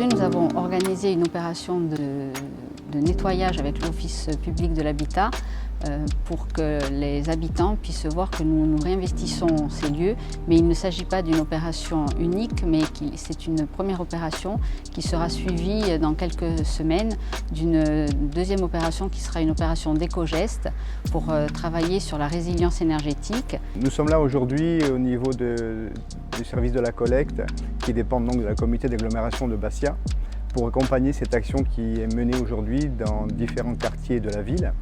Aujourd'hui, nous avons organisé une opération de nettoyage avec l'Office public de l'habitat pour que les habitants puissent voir que nous réinvestissons ces lieux. Mais il ne s'agit pas d'une opération unique, mais c'est une première opération qui sera suivie dans quelques semaines d'une deuxième opération qui sera une opération d'éco-gestes pour travailler sur la résilience énergétique. Nous sommes là aujourd'hui au niveau du service de la collecte qui dépend donc de la communauté d'agglomération de Bastia pour accompagner cette action qui est menée aujourd'hui dans différents quartiers de la ville.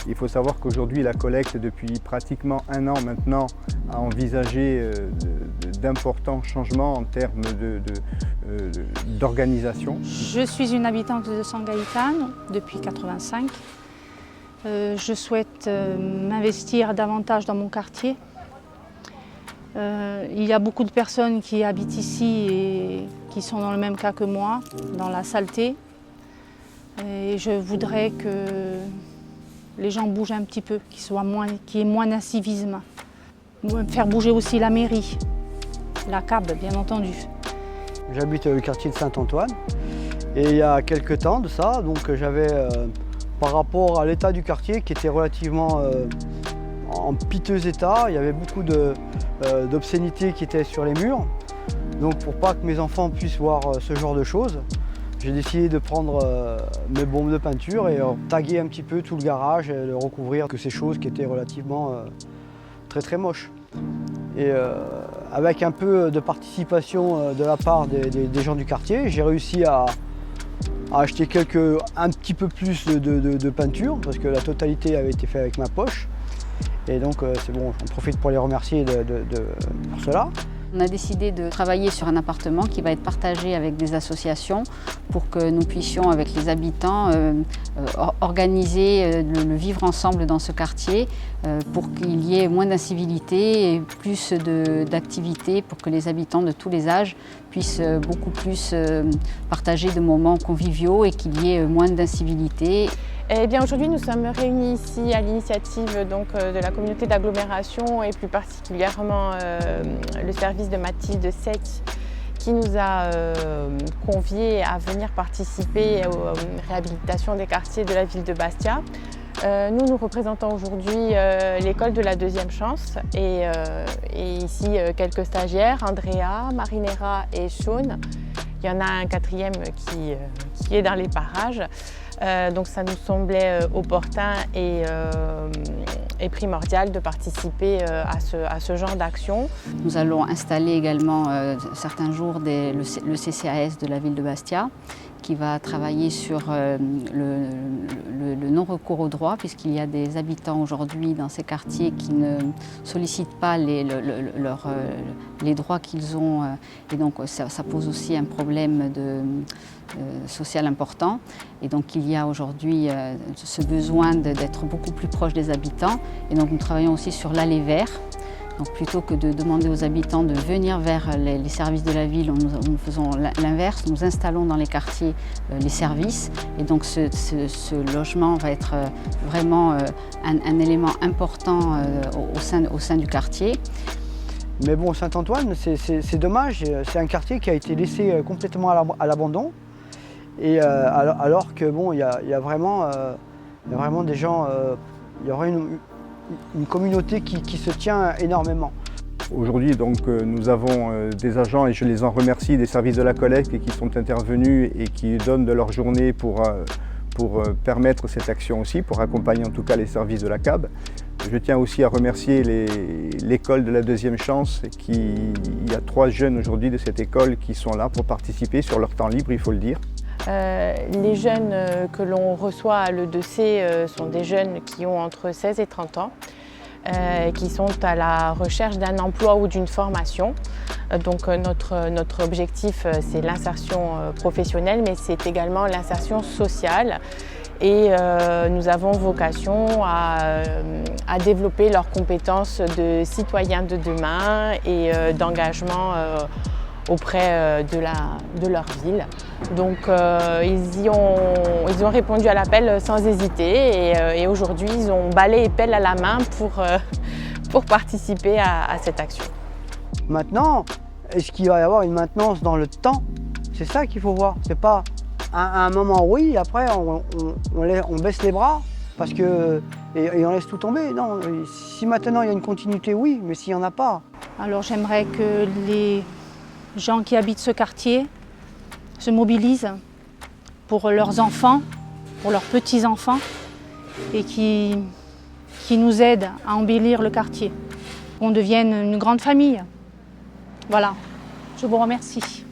Il faut savoir qu'aujourd'hui, la collecte, depuis pratiquement un an maintenant, a envisagé d'importants changements en termes d'organisation. Je suis une habitante de San Gaetano depuis 1985. Je souhaite m'investir davantage dans mon quartier. Il y a beaucoup de personnes qui habitent ici et qui sont dans le même cas que moi, dans la saleté. Et je voudrais que les gens bougent un petit peu, qu'il y ait moins d'incivisme. Faire bouger aussi la mairie, la CAB bien entendu. J'habite le quartier de Saint-Antoine et il y a quelques temps de ça, donc j'avais par rapport à l'état du quartier qui était relativement en piteux état, il y avait beaucoup d'obscénités qui étaient sur les murs. Donc pour pas que mes enfants puissent voir ce genre de choses, j'ai décidé de prendre mes bombes de peinture et taguer un petit peu tout le garage et le recouvrir de ces choses qui étaient relativement très moches. Et avec un peu de participation de la part des gens du quartier, j'ai réussi à acheter un petit peu plus de peinture parce que la totalité avait été faite avec ma poche. Et donc c'est bon, j'en profite pour les remercier pour cela. On a décidé de travailler sur un appartement qui va être partagé avec des associations pour que nous puissions, avec les habitants, organiser le vivre ensemble dans ce quartier pour qu'il y ait moins d'incivilité et plus d'activités pour que les habitants de tous les âges puissent beaucoup plus partager de moments conviviaux et qu'il y ait moins d'incivilité. Eh bien, aujourd'hui, nous sommes réunis ici à l'initiative de la communauté d'agglomération et plus particulièrement le service de Mathilde Sec qui nous a conviés à venir participer aux réhabilitations des quartiers de la ville de Bastia. Nous représentons aujourd'hui l'école de la deuxième chance et ici quelques stagiaires, Andrea, Marinera et Sean. Il y en a un quatrième qui est dans les parages. Donc ça nous semblait opportun et primordial de participer à ce genre d'action. Nous allons installer également certains jours le CCAS de la ville de Bastia qui va travailler sur le non-recours au droit puisqu'il y a des habitants aujourd'hui dans ces quartiers qui ne sollicitent pas les droits qu'ils ont et donc ça pose aussi un problème social important et donc il y a aujourd'hui ce besoin d'être beaucoup plus proche des habitants et donc nous travaillons aussi sur l'aller vers. Donc plutôt que de demander aux habitants de venir vers les services de la ville, nous faisons l'inverse, nous installons dans les quartiers les services et donc ce logement va être vraiment un élément important au sein du quartier. Mais bon, Saint-Antoine, c'est dommage, c'est un quartier qui a été laissé complètement à l'abandon. Et alors que bon, il y a vraiment des gens, il y aurait une communauté qui se tient énormément. Aujourd'hui, donc, nous avons des agents, et je les en remercie, des services de la collecte qui sont intervenus et qui donnent de leur journée pour permettre cette action aussi, pour accompagner en tout cas les services de la CAB. Je tiens aussi à remercier l'école de la deuxième chance. Il y a 3 jeunes aujourd'hui de cette école qui sont là pour participer sur leur temps libre, il faut le dire. Les jeunes que l'on reçoit à l'E2C sont des jeunes qui ont entre 16 et 30 ans, qui sont à la recherche d'un emploi ou d'une formation. Donc notre objectif, c'est l'insertion professionnelle, mais c'est également l'insertion sociale. Et nous avons vocation à développer leurs compétences de citoyens de demain et d'engagement auprès de leur ville. Donc ils ont répondu à l'appel sans hésiter et aujourd'hui ils ont balai et pelle à la main pour participer à cette action. Maintenant, est-ce qu'il va y avoir une maintenance dans le temps? C'est ça qu'il faut voir. C'est pas à un moment oui, après on baisse les bras parce que, et on laisse tout tomber. Non, si maintenant il y a une continuité, oui, mais s'il n'y en a pas. Alors j'aimerais que les gens qui habitent ce quartier se mobilisent pour leurs enfants, pour leurs petits-enfants, et qui nous aident à embellir le quartier, qu'on devienne une grande famille. Voilà, je vous remercie.